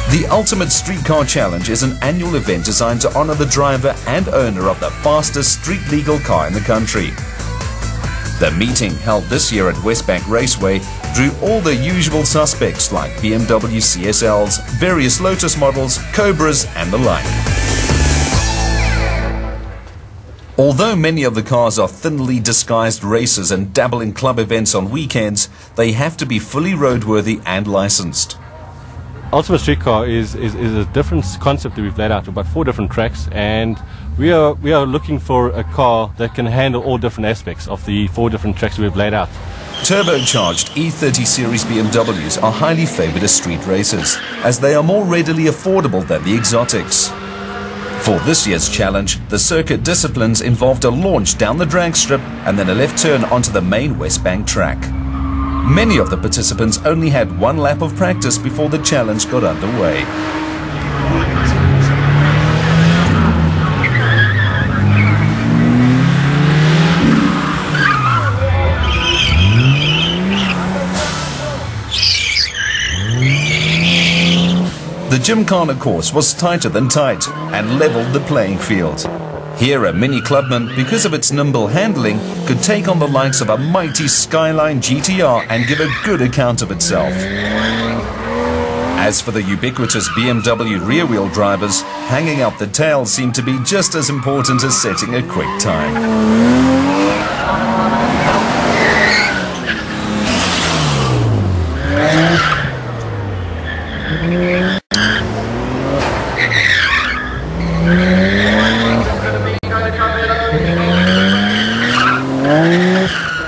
The Ultimate Street Car Challenge is an annual event designed to honor the driver and owner of the fastest street legal car in the country. The meeting, held this year at Westbank Raceway, drew all the usual suspects like BMW CSLs, various Lotus models, Cobras and the like. Although many of the cars are thinly disguised races and dabble in club events on weekends, they have to be fully roadworthy and licensed. Ultimate Street Car is a different concept that we've laid out, about 4 different tracks, and we are looking for a car that can handle all different aspects of the 4 different tracks we've laid out. Turbocharged E30 series BMWs are highly favoured as street racers, as they are more readily affordable than the exotics. For this year's challenge, the circuit disciplines involved a launch down the drag strip and then a left turn onto the main Westbank track. Many of the participants only had 1 lap of practice before the challenge got underway. The Gymkhana course was tighter than tight and levelled the playing field. Here a Mini Clubman, because of its nimble handling, could take on the likes of a mighty Skyline GTR and give a good account of itself. As for the ubiquitous BMW rear-wheel drivers, hanging out the tail seemed to be just as important as setting a quick time.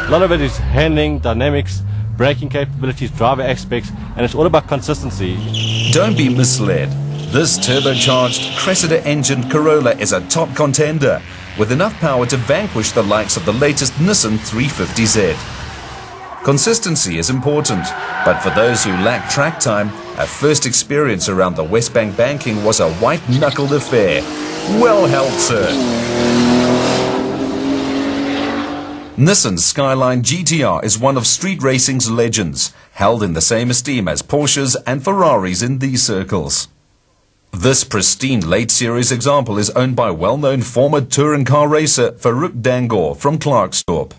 A lot of it is handling, dynamics, braking capabilities, driver aspects, and it's all about consistency. Don't be misled. This turbocharged, Cressida-engined Corolla is a top contender, with enough power to vanquish the likes of the latest Nissan 350Z. Consistency is important, but for those who lack track time, a first experience around the Westbank banking was a white-knuckled affair. Well held, sir. Nissan's Skyline GTR is one of street racing's legends, held in the same esteem as Porsches and Ferraris in these circles. This pristine late series example is owned by well-known former touring car racer Farouk Dangor from Klerksdorp.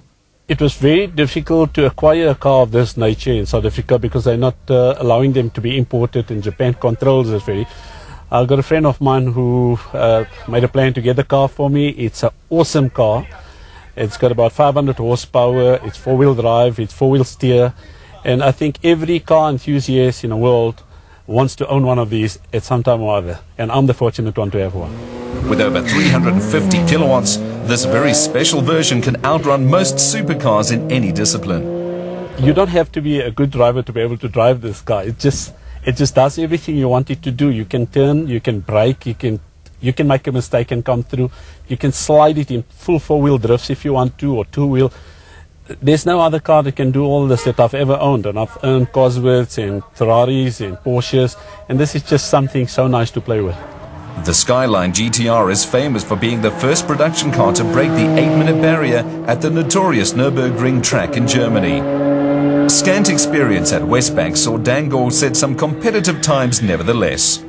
It was very difficult to acquire a car of this nature in South Africa because they're not allowing them to be imported, and Japan controls it very. I've got a friend of mine who made a plan to get the car for me. It's an awesome car. It's got about 500 horsepower, it's 4-wheel drive, it's 4-wheel steer, and I think every car enthusiast in the world wants to own one of these at some time or other, and I'm the fortunate one to have one. With over 350 kilowatts, this very special version can outrun most supercars in any discipline. You don't have to be a good driver to be able to drive this car. It just does everything you want it to do. You can turn, you can brake, you can make a mistake and come through. You can slide it in full 4-wheel drifts if you want to, or 2-wheel. There's no other car that can do all this that I've ever owned. And I've owned Cosworths and Ferraris and Porsches, and this is just something so nice to play with. The Skyline GTR is famous for being the first production car to break the 8-minute barrier at the notorious Nürburgring track in Germany. Scant experience at Westbank saw Dangor set some competitive times nevertheless.